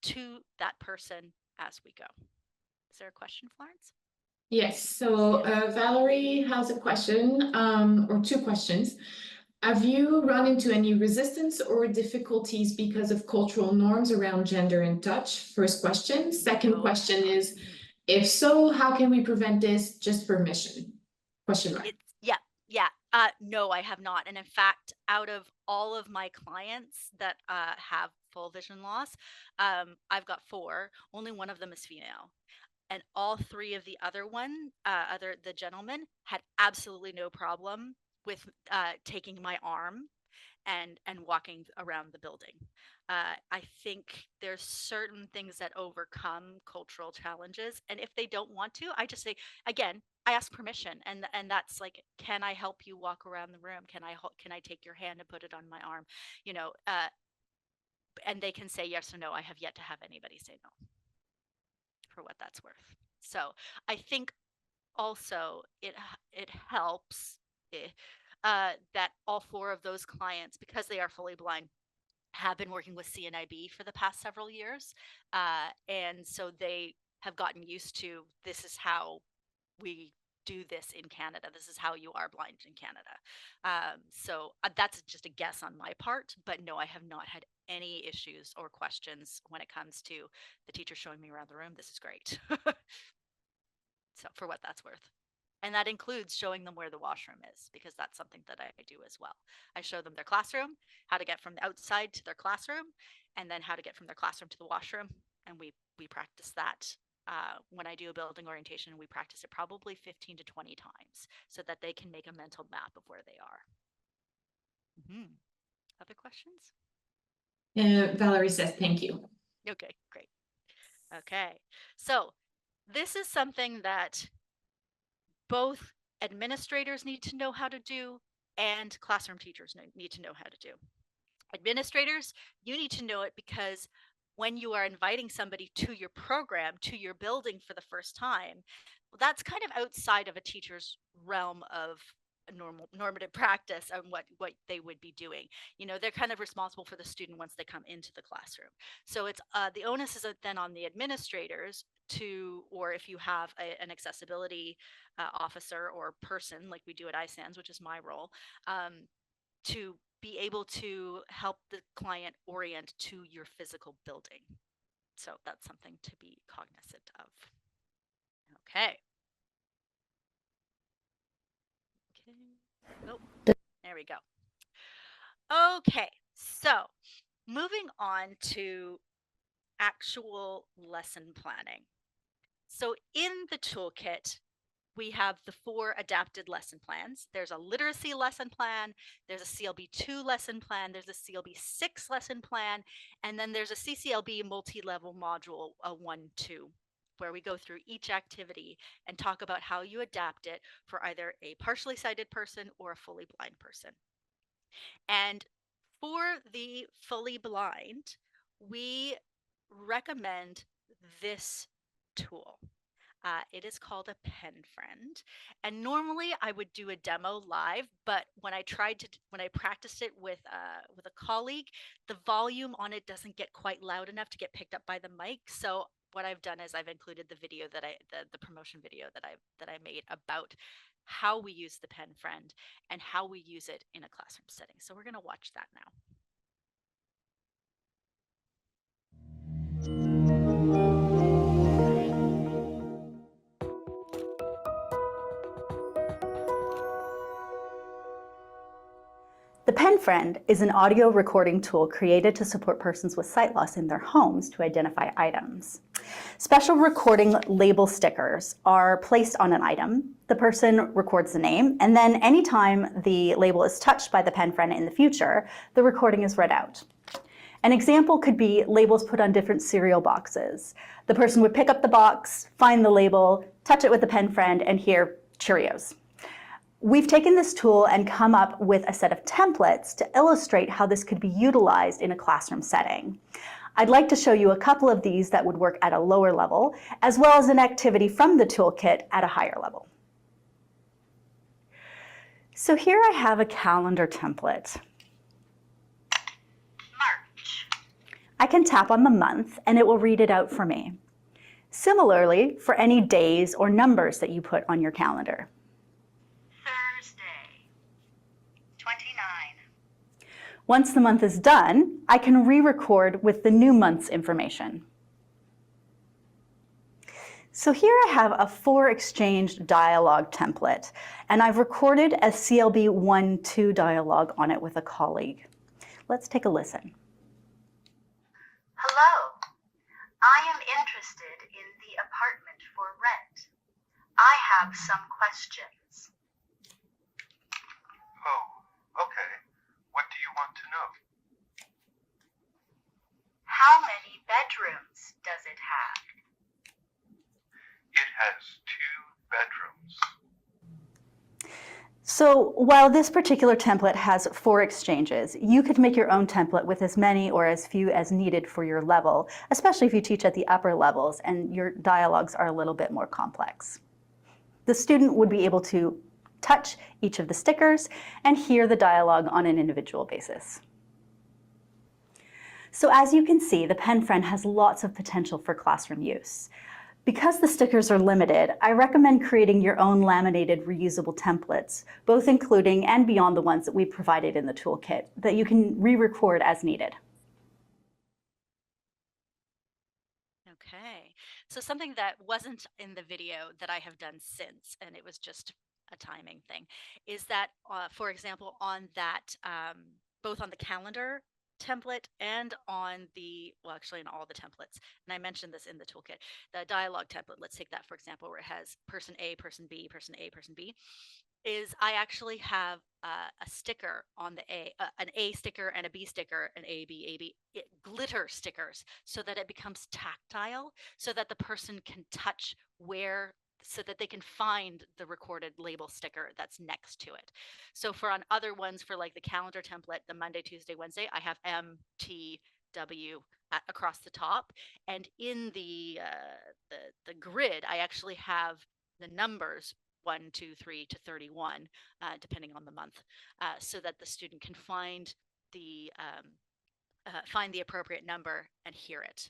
to that person as we go. Is there a question, Florence? Yes, so Valerie has a question, or 2 questions. Have you run into any resistance or difficulties because of cultural norms around gender and touch? First question. Second question is, if so, how can we prevent this? Just permission? Question mark. No, I have not. And in fact, out of all of my clients that have full vision loss, I've got 4. Only one of them is female. And all 3 of the other the gentlemen had absolutely no problem with taking my arm and walking around the building. I think there's certain things that overcome cultural challenges, and if they don't want to, I just say, again, I ask permission, and that's like, can I help you walk around the room? Can I take your hand and put it on my arm? You know, and they can say yes or no. I have yet to have anybody say no, for what that's worth. So I think also it helps that all 4 of those clients, because they are fully blind, have been working with CNIB for the past several years, and so they have gotten used to, this is how we do this in Canada. This is how you are blind in Canada. So that's just a guess on my part, but no, I have not had any issues or questions when it comes to the teacher showing me around the room. This is great. So for what that's worth. And that includes showing them where the washroom is, because that's something that I do as well. I show them their classroom, how to get from the outside to their classroom, and then how to get from their classroom to the washroom. And we practice that when I do a building orientation. We practice it probably 15 to 20 times so that they can make a mental map of where they are. Other questions? Valerie says thank you. Okay, great. Okay, so this is something that both administrators need to know how to do and classroom teachers need to know how to do. Administrators, you need to know it because when you are inviting somebody to your program, to your building for the first time, well, that's kind of outside of a teacher's realm of normative practice and what they would be doing. You know, they're kind of responsible for the student once they come into the classroom. So it's the onus is then on the administrators to, or if you have an accessibility officer or person like we do at ISANS, which is my role, to be able to help the client orient to your physical building. So that's something to be cognizant of. Okay. Oh, there we go. Okay, so moving on to actual lesson planning. So in the toolkit, we have the 4 adapted lesson plans. There's a literacy lesson plan, there's a CLB2 lesson plan, there's a CLB6 lesson plan, and then there's a CCLB multi-level module 1-2, where we go through each activity and talk about how you adapt it for either a partially sighted person or a fully blind person. And for the fully blind, we recommend this tool. It is called a pen friend, and normally I would do a demo live, but when I practiced it with a colleague, the volume on it doesn't get quite loud enough to get picked up by the mic. So what I've done is I've included the video that the promotion video that I made about how we use the pen friend and how we use it in a classroom setting. So we're going to watch that now. The Pen Friend is an audio recording tool created to support persons with sight loss in their homes to identify items. Special recording label stickers are placed on an item. The person records the name, and then anytime the label is touched by the Pen Friend in the future, the recording is read out. An example could be labels put on different cereal boxes. The person would pick up the box, find the label, touch it with the Pen Friend, and hear Cheerios. We've taken this tool and come up with a set of templates to illustrate how this could be utilized in a classroom setting. I'd like to show you a couple of these that would work at a lower level, as well as an activity from the toolkit at a higher level. So here I have a calendar template. March. I can tap on the month and it will read it out for me. Similarly, for any days or numbers that you put on your calendar. Thursday, 29. Once the month is done, I can re-record with the new month's information. So here I have a for-exchanged dialogue template, and I've recorded a CLB 1-2 dialogue on it with a colleague. Let's take a listen. Hello, I am interested in the apartment for rent. I have some questions. Oh, okay. What do you want to know? How many bedrooms does it have? It has 2 bedrooms. So while this particular template has 4 exchanges, you could make your own template with as many or as few as needed for your level, especially if you teach at the upper levels and your dialogues are a little bit more complex. The student would be able to touch each of the stickers and hear the dialogue on an individual basis. So as you can see, the Pen Friend has lots of potential for classroom use. Because the stickers are limited, I recommend creating your own laminated reusable templates, both including and beyond the ones that we provided in the toolkit, that you can re-record as needed. Okay, so something that wasn't in the video that I have done since, and it was just a timing thing, is that, for example, on that, both on the calendar template and on the, well, actually in all the templates, and I mentioned this in the toolkit, the dialogue template, let's take that for example, where it has person A, person B, person A, person B, is I actually have a sticker on the an A sticker and a B sticker, an A, B, A, B, glitter stickers, so that it becomes tactile, so that the person can touch where, so that they can find the recorded label sticker that's next to it. So for on other ones, for like the calendar template, the Monday, Tuesday, Wednesday, I have M, T, W across the top, and in the grid, I actually have the numbers 1, 2, 3 to 31, depending on the month, so that the student can find the appropriate number and hear it,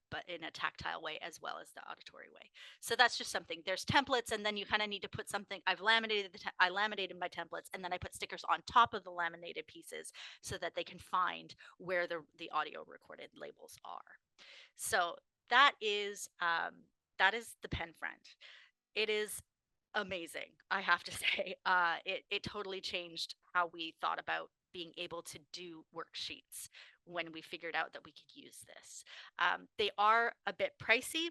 but in a tactile way as well as the auditory way. So that's just something. There's templates, and then you kind of need to put something. I laminated my templates, and then I put stickers on top of the laminated pieces so that they can find where the audio recorded labels are. So that is the Pen Friend. It is amazing, I have to say. It totally changed how we thought about being able to do worksheets when we figured out that we could use this. They are a bit pricey.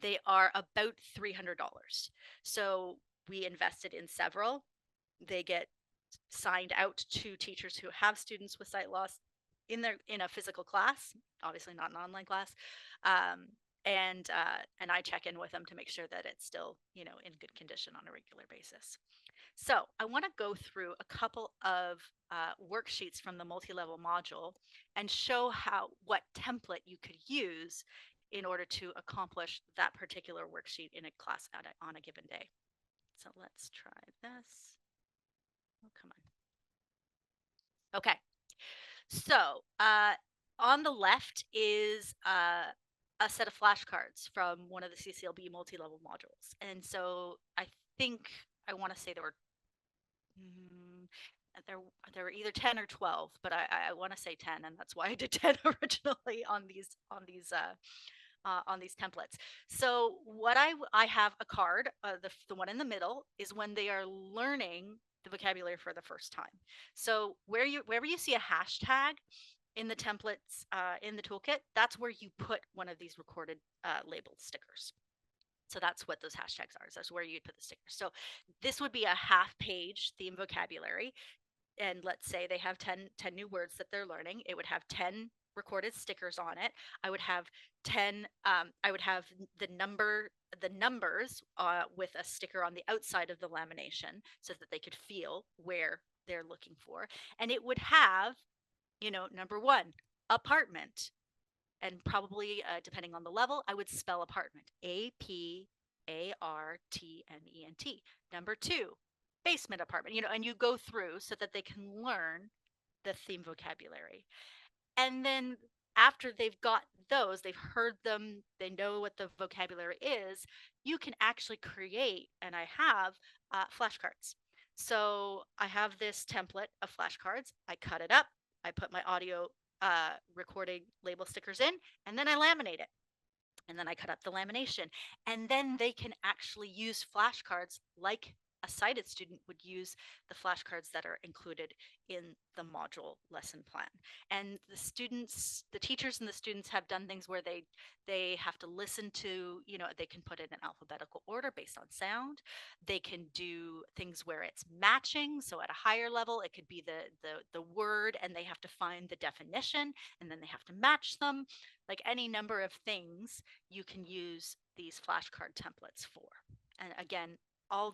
They are about $300. So we invested in several. They get signed out to teachers who have students with sight loss in a physical class, obviously not an online class. And I check in with them to make sure that it's still, in good condition on a regular basis. So I want to go through a couple of worksheets from the multi-level module and show what template you could use in order to accomplish that particular worksheet in a class on a given day. So let's try this. Oh, come on. Okay. So on the left is a set of flashcards from one of the CCLB multi-level modules. And so I think I want to say there were either 10 or 12, but I want to say 10, and that's why I did 10 originally on these templates. So what I have a card, the one in the middle is when they are learning the vocabulary for the first time. So wherever you see a hashtag in the templates in the toolkit, that's where you put one of these recorded labeled stickers. So that's what those hashtags are. So that's where you'd put the stickers. So this would be a half-page theme vocabulary. And let's say they have 10 new words that they're learning. It would have 10 recorded stickers on it. I would have 10, I would have the numbers with a sticker on the outside of the lamination so that they could feel where they're looking for. And it would have, number 1, apartment. And probably, depending on the level, I would spell apartment, APARTMENT. Number 2, basement apartment, and you go through so that they can learn the theme vocabulary. And then after they've got those, they've heard them, they know what the vocabulary is, you can actually create, and I have flashcards. So I have this template of flashcards. I cut it up. I put my audio recording label stickers in, and then I laminate it. And then I cut up the lamination. And then they can actually use flashcards like a sighted student would use the flashcards that are included in the module lesson plan. And the teachers and the students have done things where they have to listen to, they can put it in alphabetical order based on sound. They can do things where it's matching. So at a higher level, it could be the word, and they have to find the definition, and then they have to match them. Like any number of things you can use these flashcard templates for. And again, all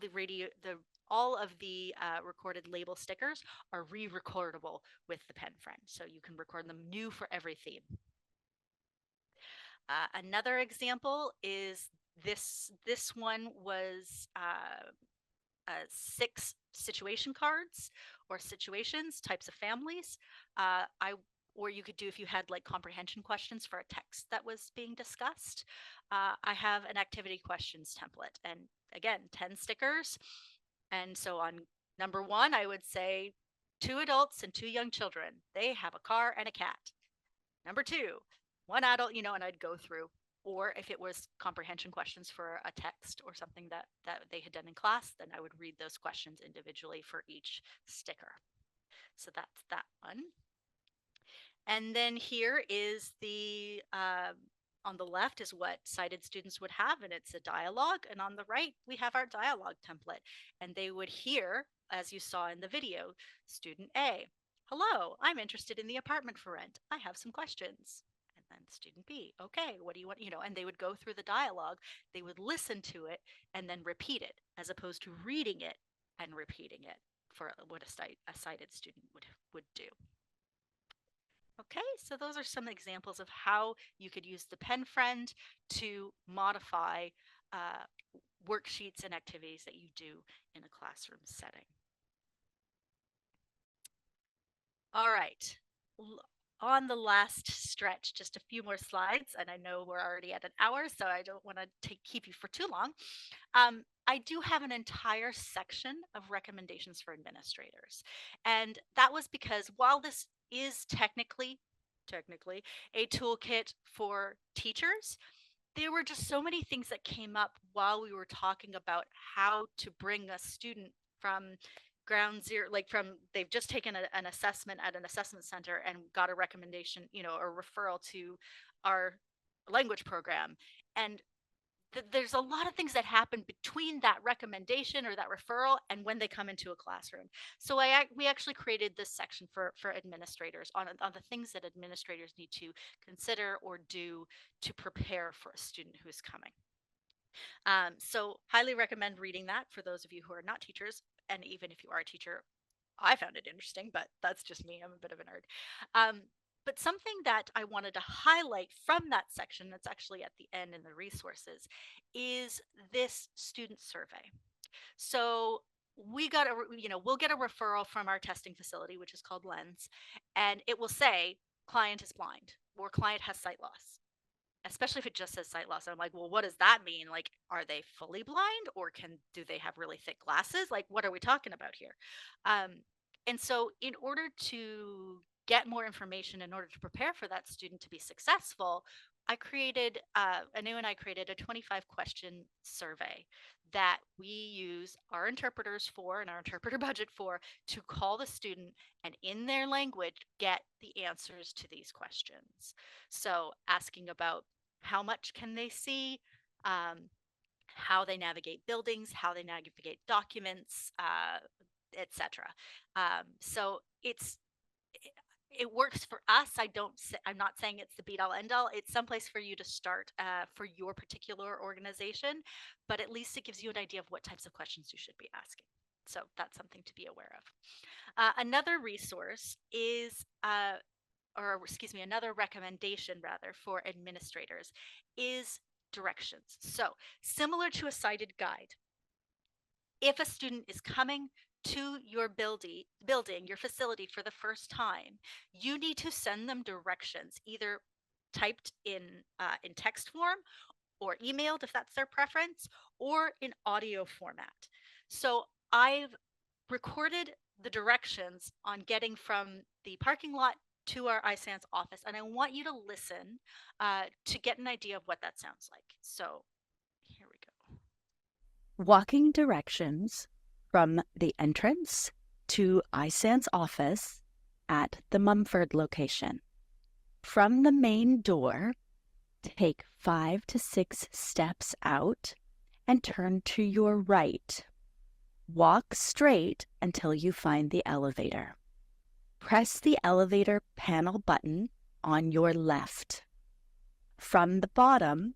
all of the recorded label stickers are re-recordable with the Pen Friend. So you can record them new for every theme. Another example is this one was 6 situation cards or situations, types of families. Or you could do if you had like comprehension questions for a text that was being discussed. I have an activity questions template, and again, 10 stickers. And so on number 1, I would say 2 adults and 2 young children. They have a car and a cat. Number 2, 1 adult, and I'd go through. Or if it was comprehension questions for a text or something that they had done in class, then I would read those questions individually for each sticker. So that's that one. And then here is the, on the left is what sighted students would have, and it's a dialogue. And on the right, we have our dialogue template. And they would hear, as you saw in the video, student A, hello, I'm interested in the apartment for rent. I have some questions. And then student B, okay, what do you want, and they would go through the dialogue, they would listen to it and then repeat it, as opposed to reading it and repeating it for what a sighted student would do. Okay, so those are some examples of how you could use the Pen Friend to modify worksheets and activities that you do in a classroom setting. All right, on the last stretch, just a few more slides, and I know we're already at an hour, so I don't want to keep you for too long. I do have an entire section of recommendations for administrators, and that was because while this is technically a toolkit for teachers, there were just so many things that came up while we were talking about how to bring a student from ground zero, like from they've just taken an assessment at an assessment center and got a recommendation, a referral to our language program. And there's a lot of things that happen between that recommendation or that referral and when they come into a classroom. So we actually created this section for administrators on the things that administrators need to consider or do to prepare for a student who is coming. So highly recommend reading that for those of you who are not teachers, and even if you are a teacher, I found it interesting, but that's just me. I'm a bit of a nerd. But something that I wanted to highlight from that section that's actually at the end in the resources is this student survey. So we'll get a referral from our testing facility, which is called Lens, and it will say client is blind or client has sight loss. Especially if it just says sight loss. I'm like, well, what does that mean? Like, are they fully blind, or do they have really thick glasses? Like, what are we talking about here? And so in order to get more information, in order to prepare for that student to be successful, Anu and I created a 25 question survey that we use our interpreters for and our interpreter budget for to call the student and in their language get the answers to these questions. So asking about how much can they see, how they navigate buildings, how they navigate documents, etc. So it works for us. I'm not saying it's the beat all end all. It's someplace for you to start for your particular organization, but at least it gives you an idea of what types of questions you should be asking. So that's something to be aware of. Another resource is, another recommendation rather for administrators is directions. So similar to a sighted guide, if a student is coming to your building, your facility for the first time, you need to send them directions, either typed in text form or emailed if that's their preference, or in audio format. So I've recorded the directions on getting from the parking lot to our ISANS office, and I want you to listen to get an idea of what that sounds like. So here we go. Walking directions from the entrance to ISANS office at the Mumford location. From the main door, take 5 to 6 steps out and turn to your right. Walk straight until you find the elevator. Press the elevator panel button on your left. From the bottom,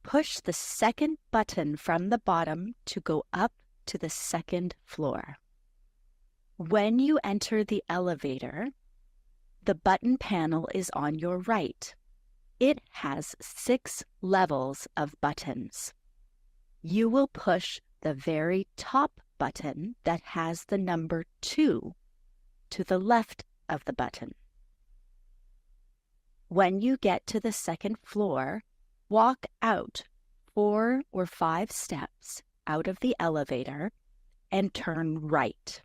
push the second button from the bottom to go up to the second floor. When you enter the elevator, the button panel is on your right. It has 6 levels of buttons. You will push the very top button that has the number 2 to the left of the button. When you get to the second floor, walk out 4 or 5 steps out of the elevator and turn right.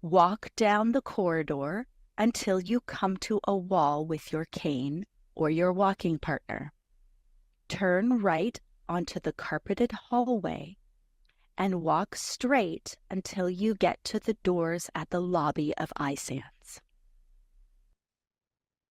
Walk down the corridor until you come to a wall with your cane or your walking partner. Turn right onto the carpeted hallway and walk straight until you get to the doors at the lobby of ISANS.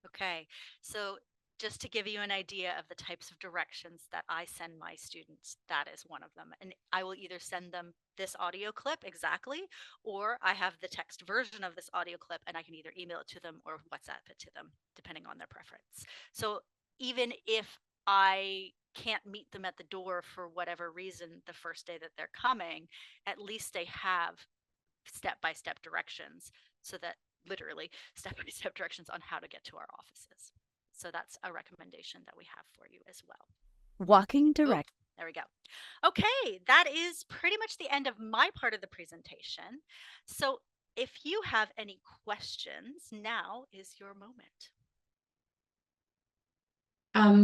Okay, so just to give you an idea of the types of directions that I send my students, that is one of them. And I will either send them this audio clip exactly, or I have the text version of this audio clip and I can either email it to them or WhatsApp it to them, depending on their preference. So even if I can't meet them at the door for whatever reason the first day that they're coming, at least they have step-by-step directions, so that literally step-by-step directions on how to get to our offices. So that's a recommendation that we have for you as well. Walking direct. There we go. Okay, that is pretty much the end of my part of the presentation. So if you have any questions, now is your moment.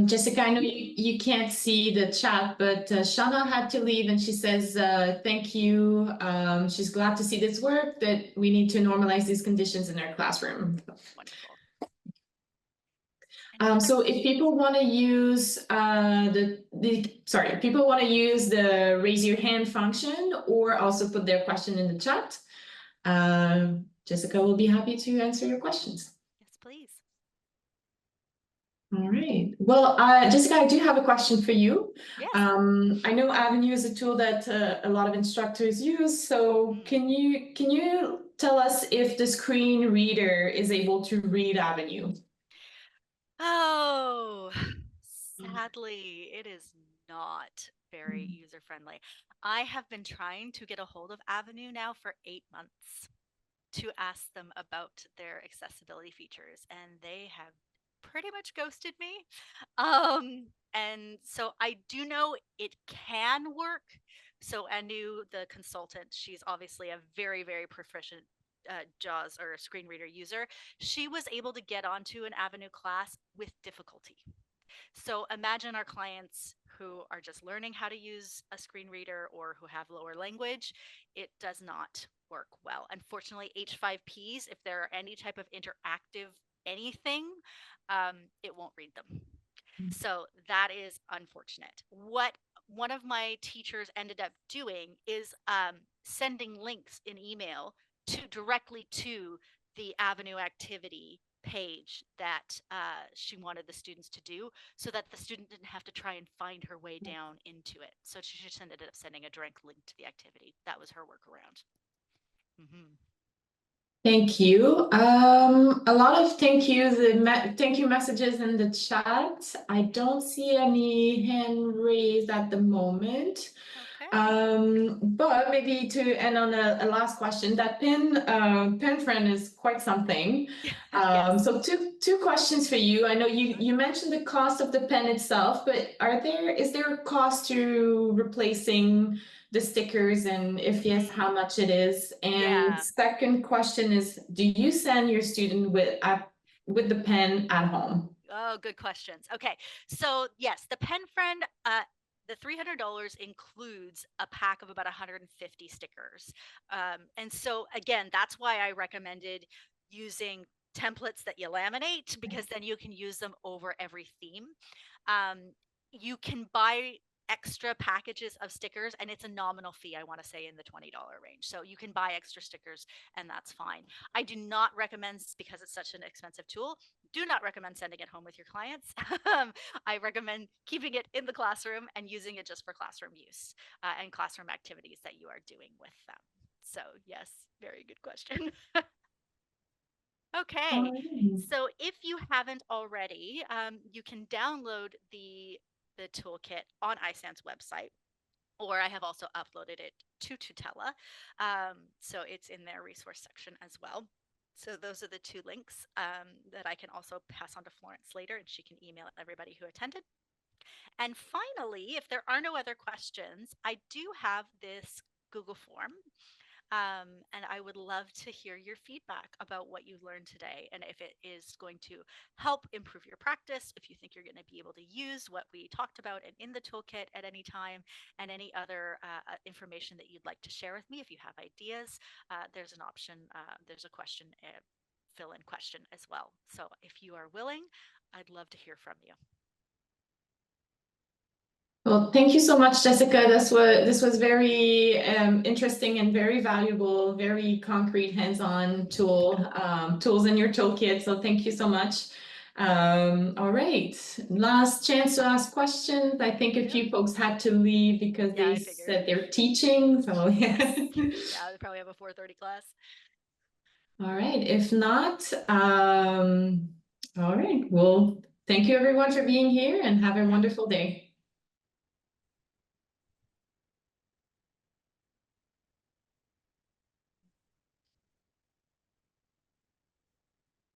Jessica, I know you can't see the chat, but Shana had to leave and she says, thank you. She's glad to see this work, that we need to normalize these conditions in our classroom. Wonderful. So if people want to use people want to use the raise your hand function or also put their question in the chat, Jessica will be happy to answer your questions. Yes, please. All right. Well, Jessica, I do have a question for you. Yes. I know Avenue is a tool that a lot of instructors use. So can you tell us if the screen reader is able to read Avenue? Oh, sadly, it is not very user-friendly. I have been trying to get a hold of Avenue now for 8 months to ask them about their accessibility features, and they have pretty much ghosted me. And so I do know it can work. So Anu, the consultant, she's obviously a very, very proficient JAWS or screen reader user. She was able to get onto an Avenue class with difficulty. So imagine our clients who are just learning how to use a screen reader or who have lower language. It does not work well. Unfortunately, H5Ps, if there are any type of interactive anything, it won't read them. So that is unfortunate. What one of my teachers ended up doing is sending links in email directly to the Avenue activity page that she wanted the students to do, so that the student didn't have to try and find her way down into it. So she just ended up sending a direct link to the activity. That was her workaround. Thank you. A lot of thank you messages in the chat. I don't see any hand raised at the moment. But maybe to end on a last question, that pen friend is quite something. So two questions for you. I know you mentioned the cost of the pen itself, but is there a cost to replacing the stickers, and if yes, how much it is? And second question is, do you send your student with the pen at home? Oh, good questions. Okay, so yes, the pen friend, the $300 includes a pack of about 150 stickers. And so again, that's why I recommended using templates that you laminate, because then you can use them over every theme. You can buy extra packages of stickers, and it's a nominal fee, I want to say in the $20 range. So you can buy extra stickers and that's fine. I do not recommend, because it's such an expensive tool, do not recommend sending it home with your clients. I recommend keeping it in the classroom and using it just for classroom use and classroom activities that you are doing with them. So yes, very good question. Okay, so if you haven't already, you can download the toolkit on ISANS website. or I have also uploaded it to Tutela. So it's in their resource section as well. So those are the two links that I can also pass on to Florence later, and she can email everybody who attended. And finally, if there are no other questions, I do have this Google form. And I would love to hear your feedback about what you learned today, and if it is going to help improve your practice, if you think you're going to be able to use what we talked about and in the toolkit at any time, and any other information that you'd like to share with me. If you have ideas, there's an option, there's a question, fill-in question as well. So if you are willing, I'd love to hear from you. Well, thank you so much, Jessica. This was very interesting and very valuable, very concrete, hands-on tools in your toolkit. So thank you so much. All right, last chance to ask questions. I think a few folks had to leave because they said they're teaching. So yeah, yeah, they probably have a 4:30 class. All right. If not, all right. Well, thank you everyone for being here, and have a wonderful day.